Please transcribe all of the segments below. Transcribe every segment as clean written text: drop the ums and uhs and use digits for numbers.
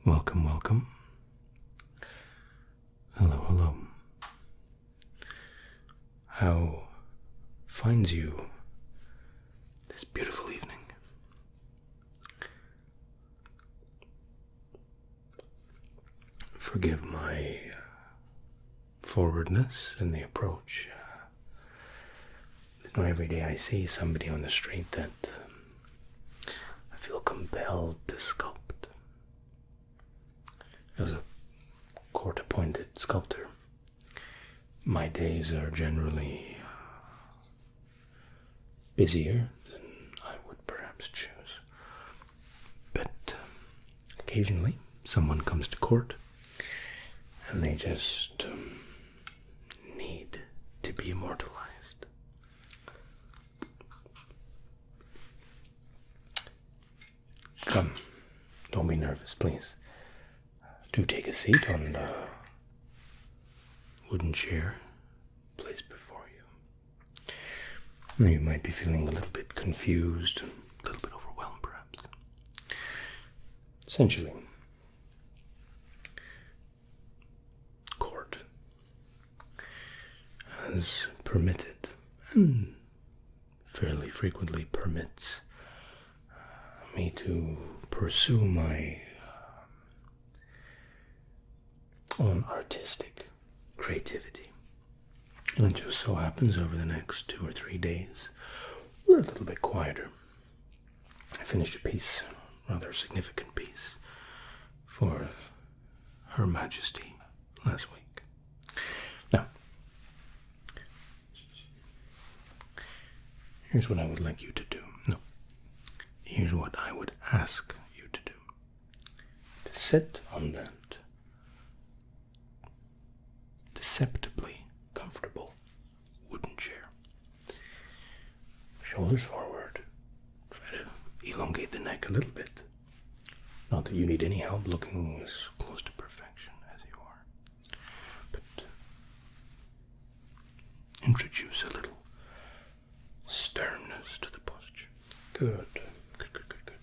Welcome, welcome. Hello, hello. How finds you this beautiful evening? Forgive my forwardness in the approach. It's not every day I see somebody on the street that I feel compelled to sculpt. As a court-appointed sculptor, my days are generally busier than I would perhaps choose. But occasionally, someone comes to court and they just need to be immortalized. Come, don't be nervous, please. Do take a seat on the wooden chair placed before you. You might be feeling a little bit confused, a little bit overwhelmed perhaps. Essentially, court has permitted, and fairly frequently permits, me to pursue my own artistic creativity. And it just so happens over the next 2 or 3 days, we're a little bit quieter. I finished a piece, a rather significant piece, for Her Majesty last week. Now, here's what I would like you to do. No, here's what I would ask you to do. To sit on that deceptively comfortable wooden chair. Shoulders forward. Try to elongate the neck a little bit. Not that you need any help looking as close to perfection as you are. But introduce a little sternness to the posture. Good. Good, good, good, good.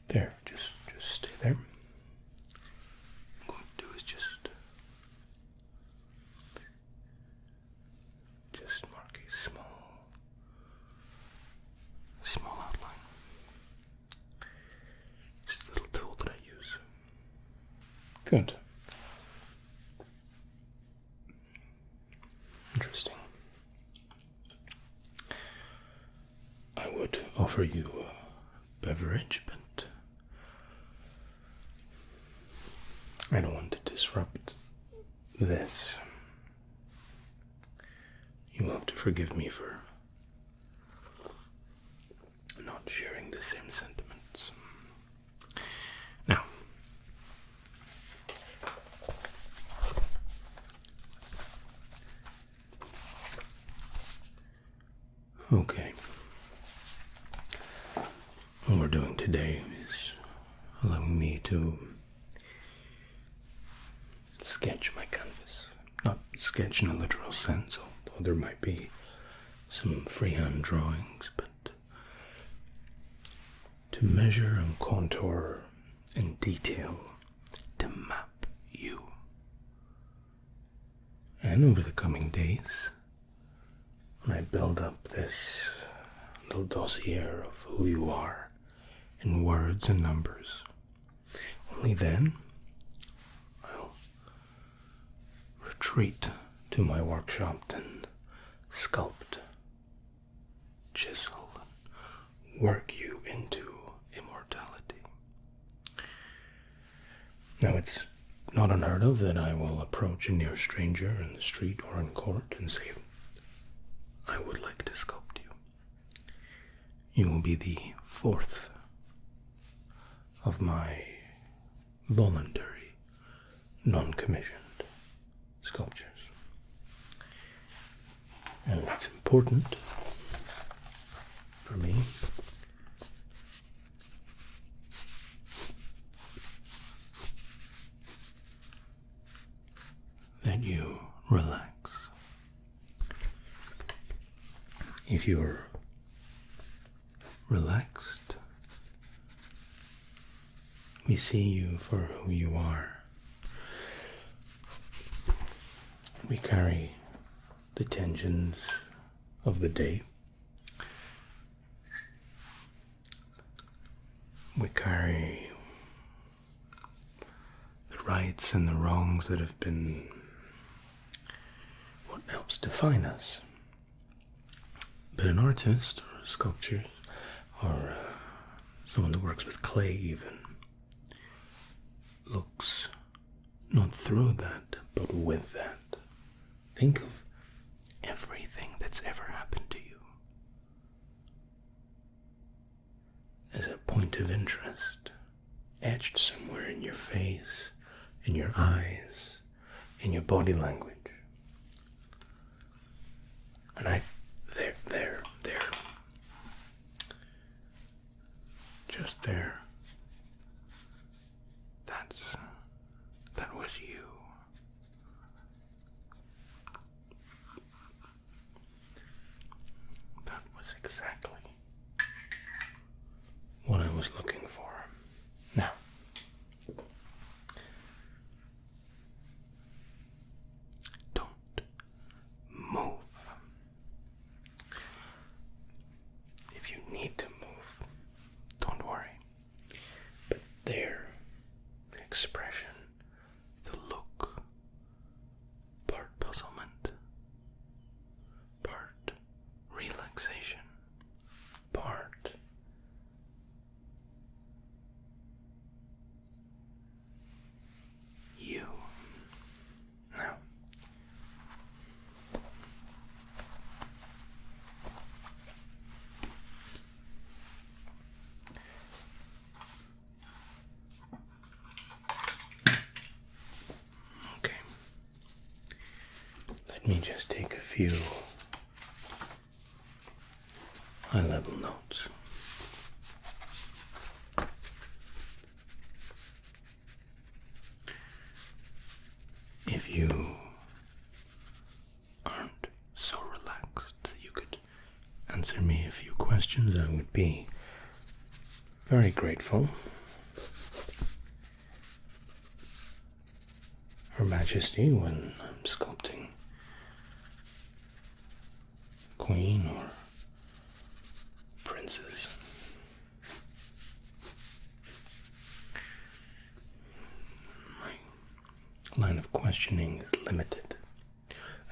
There, just stay there. Small outline. It's a little tool that I use. Good. Interesting. I would offer you a beverage, but I don't want to disrupt this. You will have to forgive me for not sharing the same sentiments. Now, okay. What we're doing today is allowing me to sketch my canvas. Not sketch in a literal sense, although there might be some freehand drawings, but to measure and contour in detail, to map you. And over the coming days, when I build up this little dossier of who you are in words and numbers, only then I'll retreat to my workshop and sculpt, chisel, and work you into immortality. Now, it's not unheard of that I will approach a near stranger in the street or in court and say, I would like to sculpt you. You will be the 4th of my voluntary, non-commissioned sculptures. And it's important for me that you relax. If you're relaxed, We see you for who you are. We carry the tensions of the day. We carry the rights and the wrongs that have been what helps define us. But an artist or a sculptor or someone that works with clay even looks not through that, but with that. Think of everything that's ever happened to you as a point of interest, etched somewhere in your face, in your eyes, in your body language. And there, just there, that was you. That was exactly what I was looking for. Now, don't move. If you need to move, don't worry. But there, the expression, the look, part puzzlement, part relaxation, part you. Now, okay, let me just take a few high-level notes. If you aren't so relaxed that you could answer me a few questions, I would be very grateful. Her Majesty, when I'm sculpting queen or princes, my line of questioning is limited.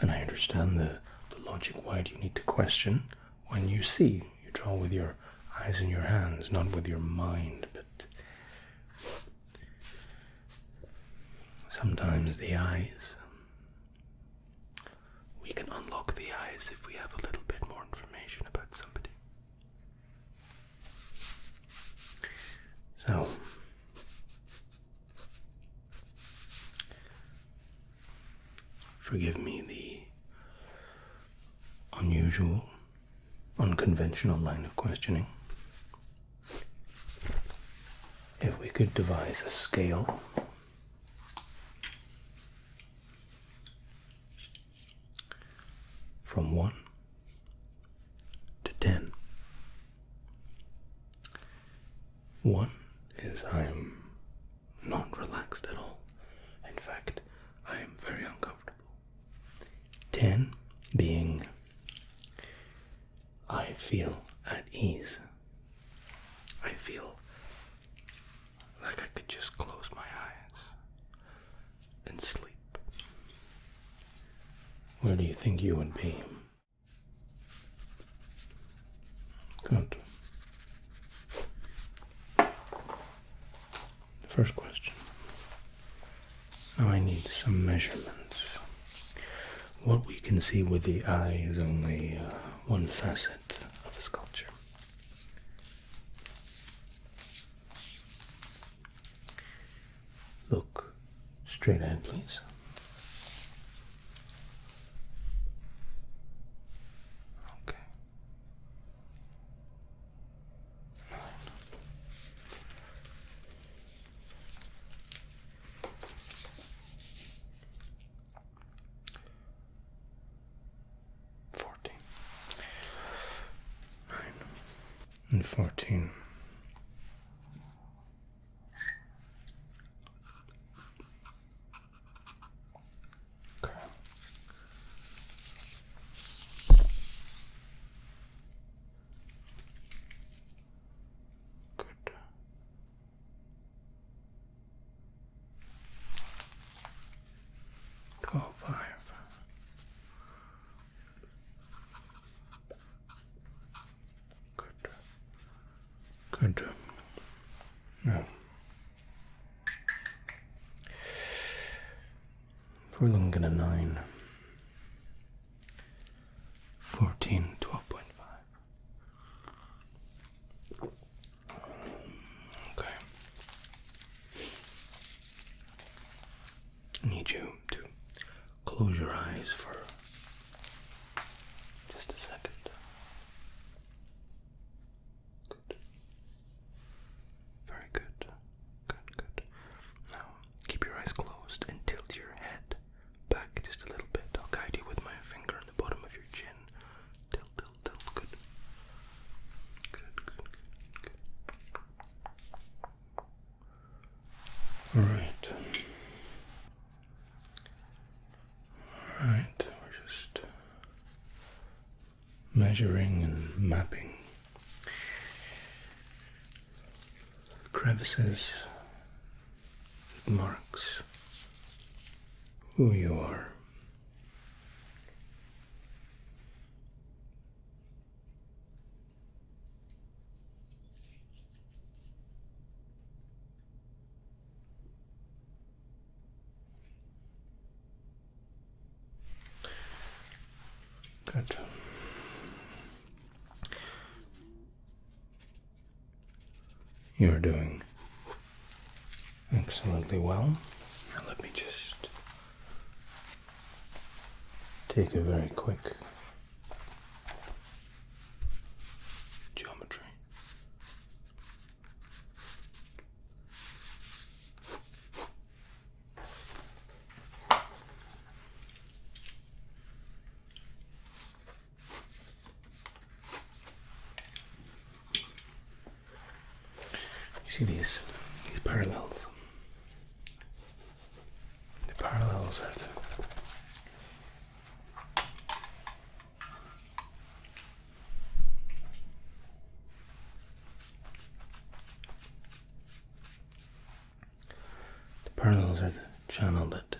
And I understand the logic. Why do you need to question when you see? You draw with your eyes and your hands, not with your mind. But sometimes the eyes, we can unlock the eyes if we have a little bit more information about somebody. So, forgive me the unusual, unconventional line of questioning. If we could devise a scale from 1 to 10. 1 is I am not relaxed at all. In fact, I am very uncomfortable. 10 being I feel at ease. I feel like I could just close my eyes and sleep. Where do you think you would be? Good. First question. Now I need some measurements. What we can see with the eye is only one facet of a sculpture. Look straight ahead, please. Okay. 9. 14. 9 and 14. Good. Now, if we're looking at a 9, 14, 12.5. Okay. I need you to close your eyes for just a second. Good. Very good. Good. Now, keep your eyes closed and tilt your head back just a little bit. I'll guide you with my finger on the bottom of your chin. Tilt. Good. Good. All right. We're just measuring and mapping crevices, marks, who you are. Good. You're doing excellently well. Now let me just take a very quick geometry. You see these parallels? The parallels are the channel that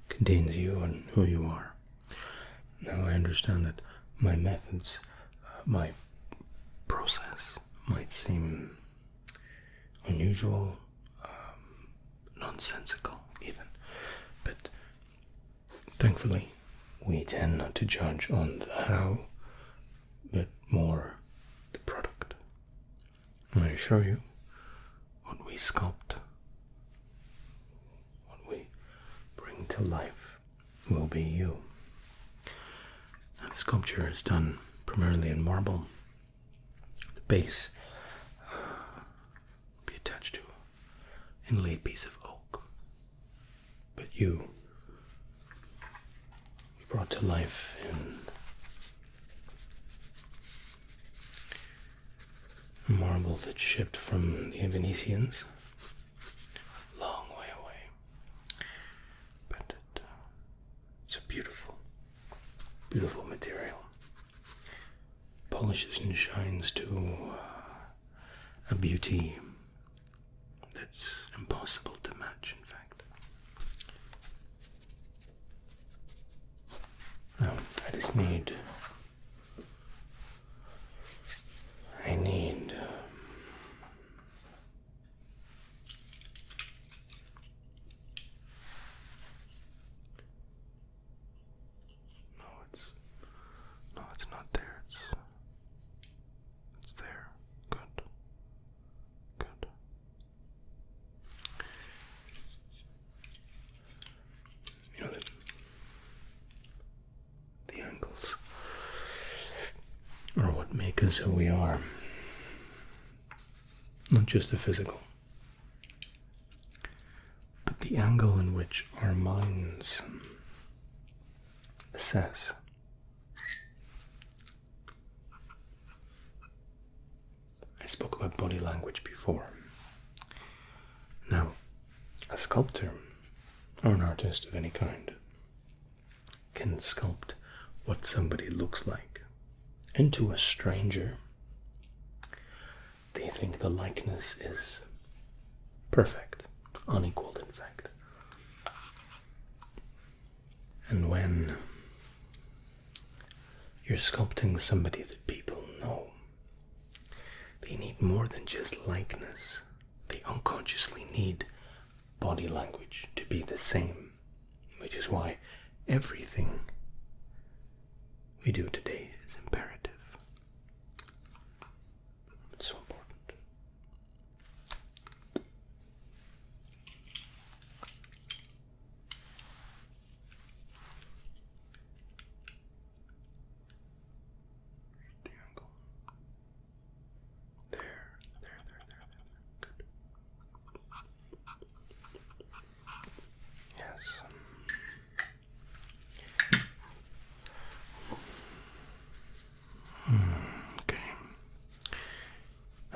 contains you and who you are. Now I understand that my methods, my process might seem unusual, nonsensical even, but thankfully we tend not to judge on the how, but more the product. And I assure you, what we sculpt, what we bring to life, will be you. And sculpture is done primarily in marble. The base be attached to an inlaid piece of oak, but you brought to life in marble that's shipped from the Venetians, long way away. But it's a beautiful material. Polishes and shines to a beauty that's impossible to match, in fact. Now, I need no, it's not there. It's there. Good. You know, the angles are what make us who we are. Not just the physical, but the angle in which our minds assess. I spoke about body language before. Now, a sculptor, or an artist of any kind, can sculpt what somebody looks like into a stranger. They think the likeness is perfect, unequaled in fact. And when you're sculpting somebody that people know, They need more than just likeness. They unconsciously need body language to be the same, which is why everything we do today is imperative. It's so important.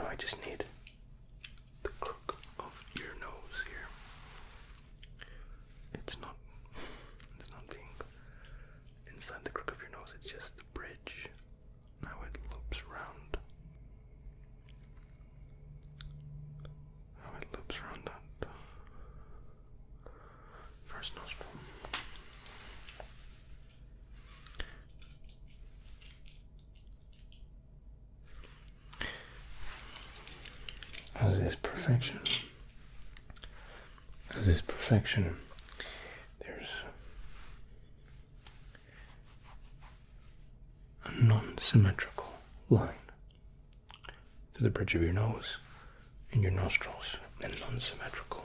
I just need the crook of your nose here. It's not being inside the crook of your nose, it's just the bridge. Now it loops around. That first nostril. As is perfection, there's a non-symmetrical line to the bridge of your nose and your nostrils, and non-symmetrical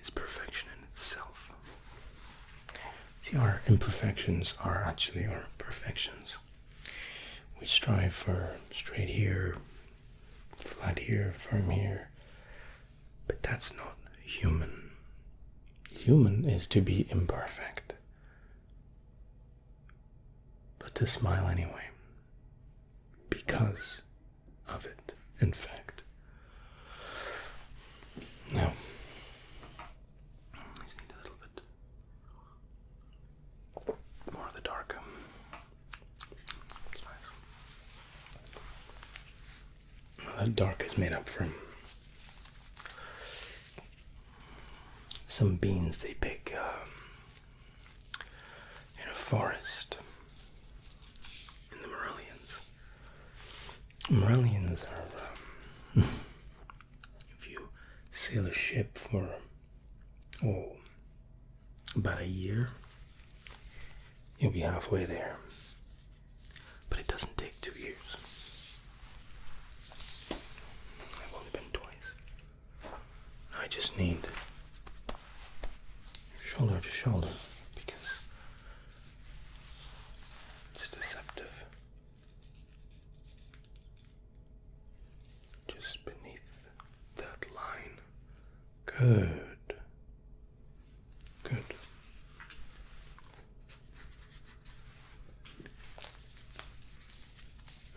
is perfection in itself. See, our imperfections are actually our perfections. We strive for straight here, flat here, firm here, but that's not human. Human is to be imperfect, but to smile anyway, because of it, in fact. Now, I just need a little bit more of the dark. It's nice. That dark is made up from some beans they pick in a forest in the Morellians. Morellians are, if you sail a ship for, about a year, you'll be halfway there. But it doesn't take 2 years. I've only been twice. I just need shoulder to shoulder, because it's deceptive. Just beneath that line. Good.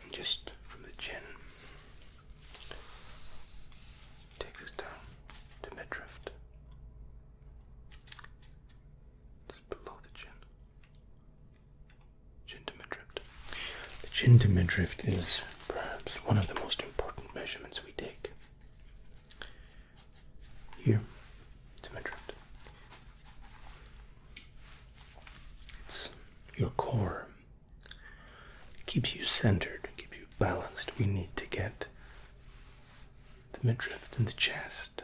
And just from the chin, take this down to midriff. Chin to midriff is perhaps one of the most important measurements we take. Here to midriff. It's your core. It keeps you centered, keeps you balanced. We need to get the midriff and the chest,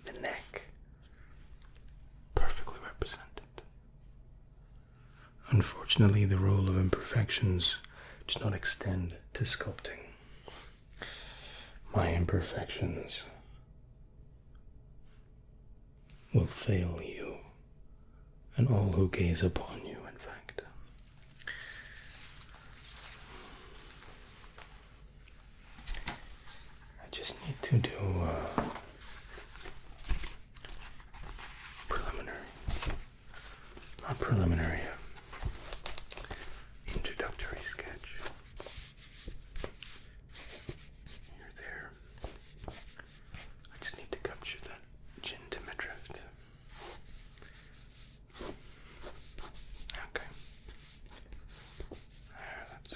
the neck, perfectly represented. Unfortunately, the rule of imperfections does not extend to sculpting. My imperfections will fail you and all who gaze upon you, in fact. I just need to do a preliminary introductory sketch. You're there. I just need to capture that chin to midriff. Okay. That's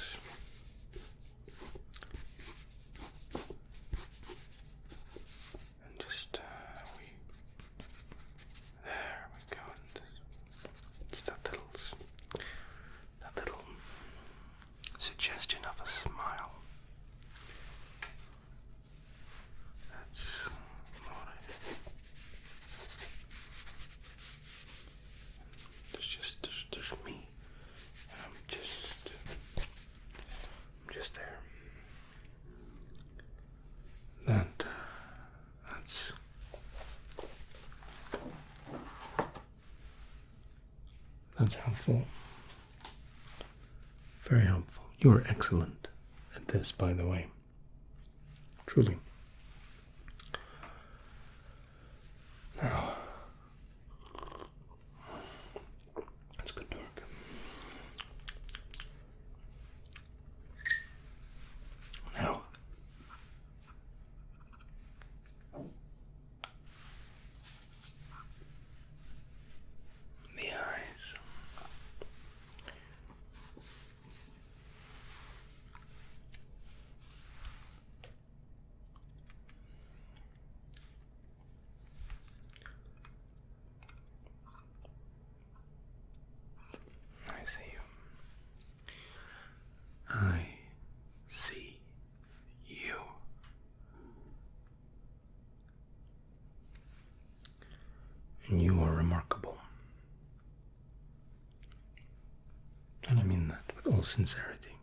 That's helpful. Very helpful. You are excellent at this, by the way. Truly. Now, let's go dark. Now, the eyes. I see you. I see you. And you are remarkable. And I mean that with all sincerity.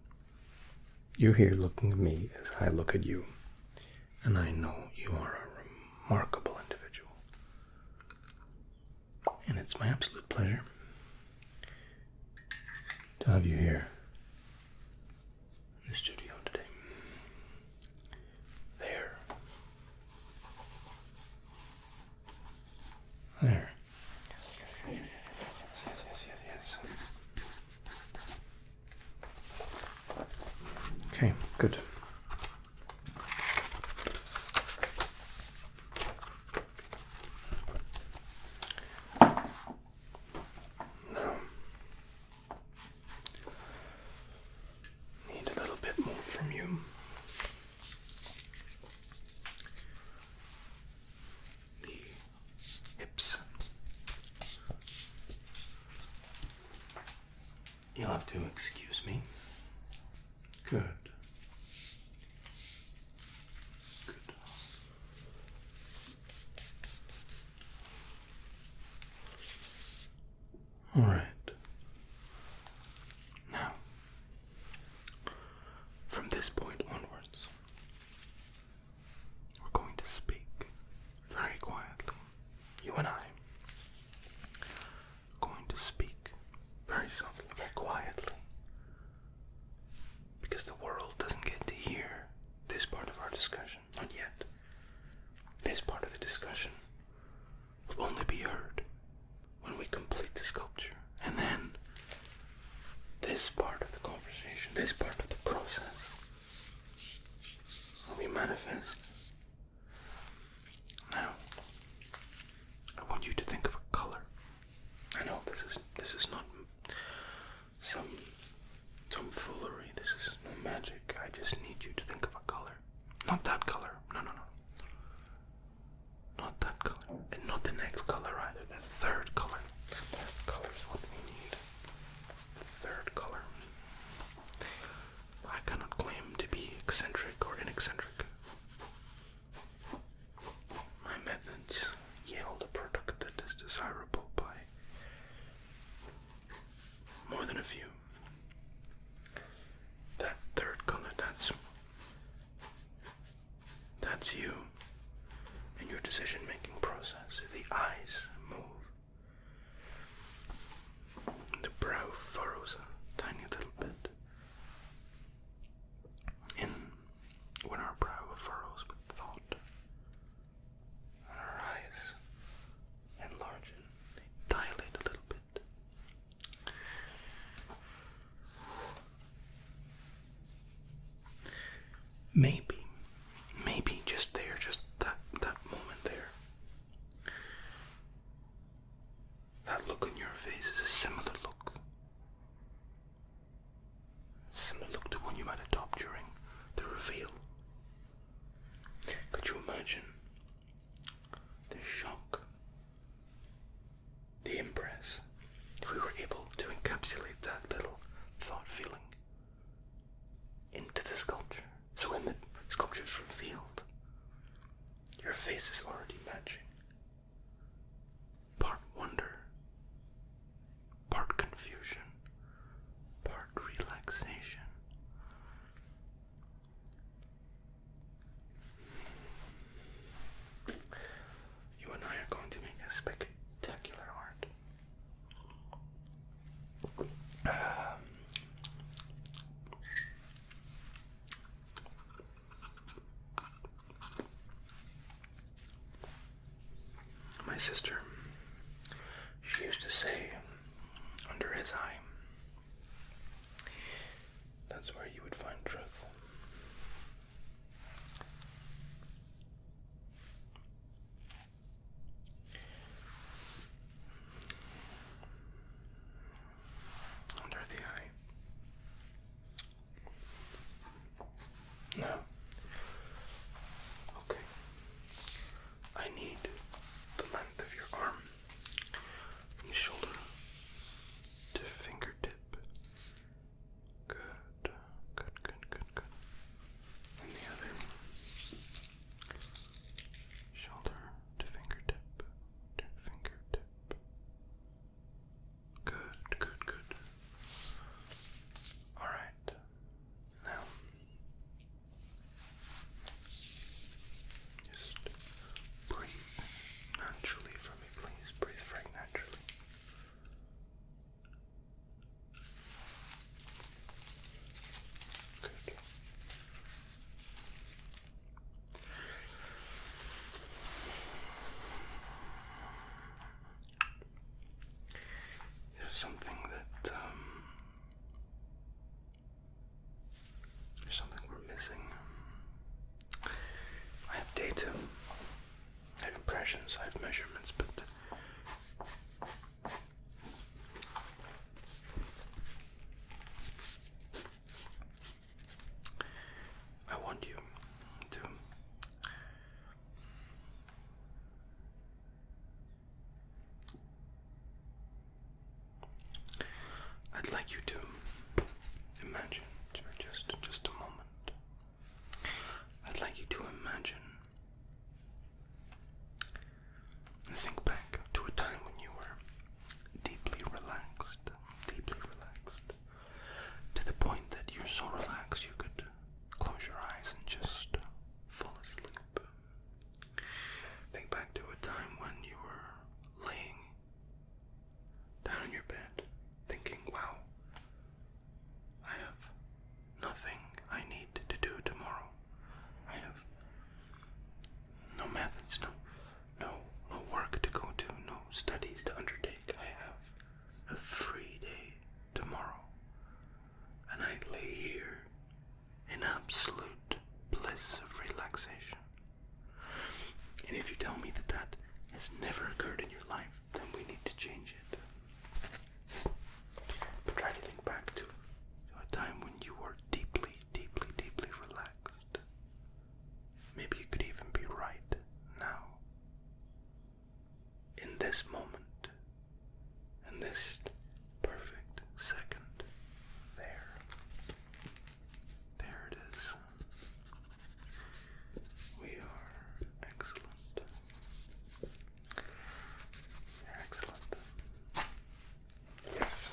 You're here looking at me as I look at you. And I know you are a remarkable individual. And it's my absolute pleasure to have you here in the studio today. There. There. Yes. Okay, good. Now, need a little bit more from you. The hips. You'll have to excuse me. Good. Good. All right. Now, from this point onwards, we're going to speak very quietly. You and I are going to speak very softly, very quietly. Because the world doesn't get to hear this part of our discussion. Not yet. This part of the discussion will only be heard when we complete the sculpture. And then this part of the conversation, this part of the process, will be manifest. Now, I want you to think of a color. I know this is not some foolery. This is no magic. I just need you to think of a color. Not that color. No. Not that color. And not the next color either. The third color. The third color is what we need. The third color. I cannot claim to be eccentric or ineccentric. My methods yield a product that is desirable by more than a few. That third color, that's you and your decision-making process. The eyes move. The brow furrows a tiny little bit. When our brow furrows with thought, and our eyes enlarge and they dilate a little bit. Maybe just there, just that moment there. That look on your face is a similar look. Similar look to one you might adopt during the reveal. Could you imagine the shock, the impress, if we were able to encapsulate that little thought feeling into the sculpture? So in the sister, she used to say, under his eye, that's where you would find truth. Under the eye. Now, okay, I need the length of your arm from shoulder to fingertip. Good, good, good, good, good. And the other shoulder to fingertip, to fingertip. Good, good, good. All right. Now, just breathe naturally for me, please. Breathe very naturally. Good. There's something we're missing. I have data, I have impressions, I have measurements, but I want you to I'd like you to imagine for just a moment. I'd like you to imagine and think back to a time when you were deeply relaxed, to the point that you're so relaxed you could close your eyes and just fall asleep. Think back to a time when you were laying down in your bed, thinking, wow, I have nothing I need to do tomorrow. I have no methods, no work to go to, no studies to undertake. I have a free day tomorrow. And I lay here in absolute bliss of relaxation. And if you tell me that that has never occurred in your life, then we need to change it. But try to think back to a time when you were deeply, deeply, deeply relaxed. Maybe you could even be right now. In this moment. In this perfect second. There. There it is. We are excellent. You're excellent. Yes.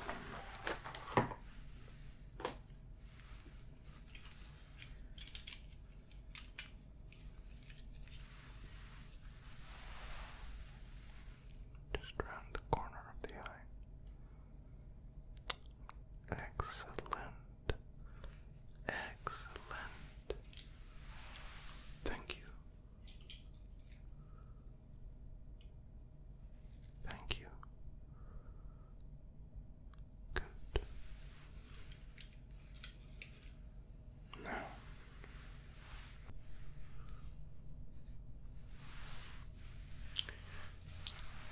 Just round the corner of the eye. Excellent. Excellent. Thank you. Thank you. Good. Now,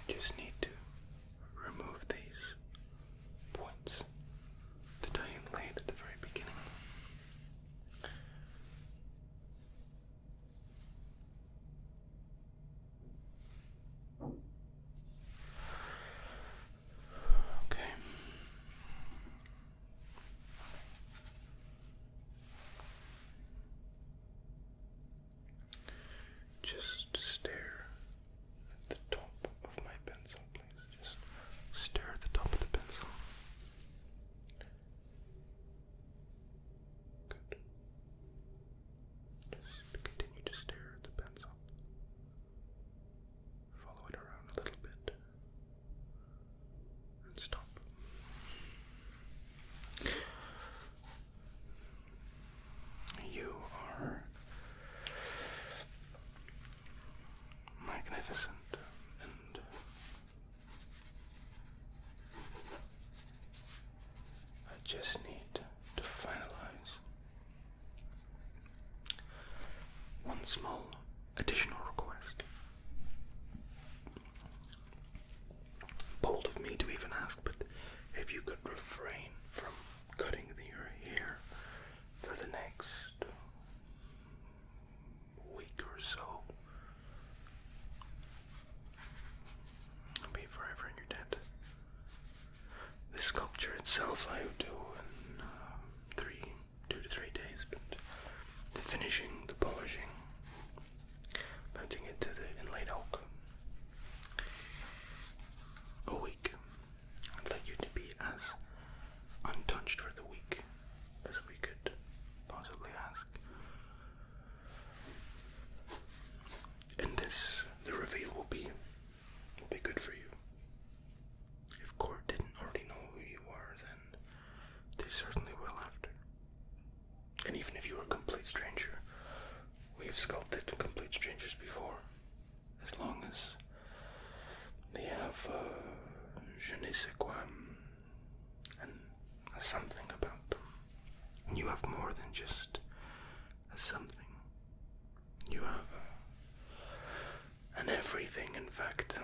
just need to remove these points that I laid at the very beginning. Okay. Just stare at the top of my pencil, please. small additional request. Bold of me to even ask, but if you could refrain from cutting your hair for the next week or so, I'll be forever in your debt. The sculpture itself I would do in 2 to 3 days, but the finishing, the polishing, mounting it to the inlaid oak, a week. I'd like you to be as untouched for the week as we could possibly ask. And the reveal will be good for you. If court didn't already know who you are, then they certainly will after. And even if you were a complete stranger, we've sculpted complete strangers before, as long as they have je ne sais quoi, and a something about them. You have more than just a something. You have an everything, in fact.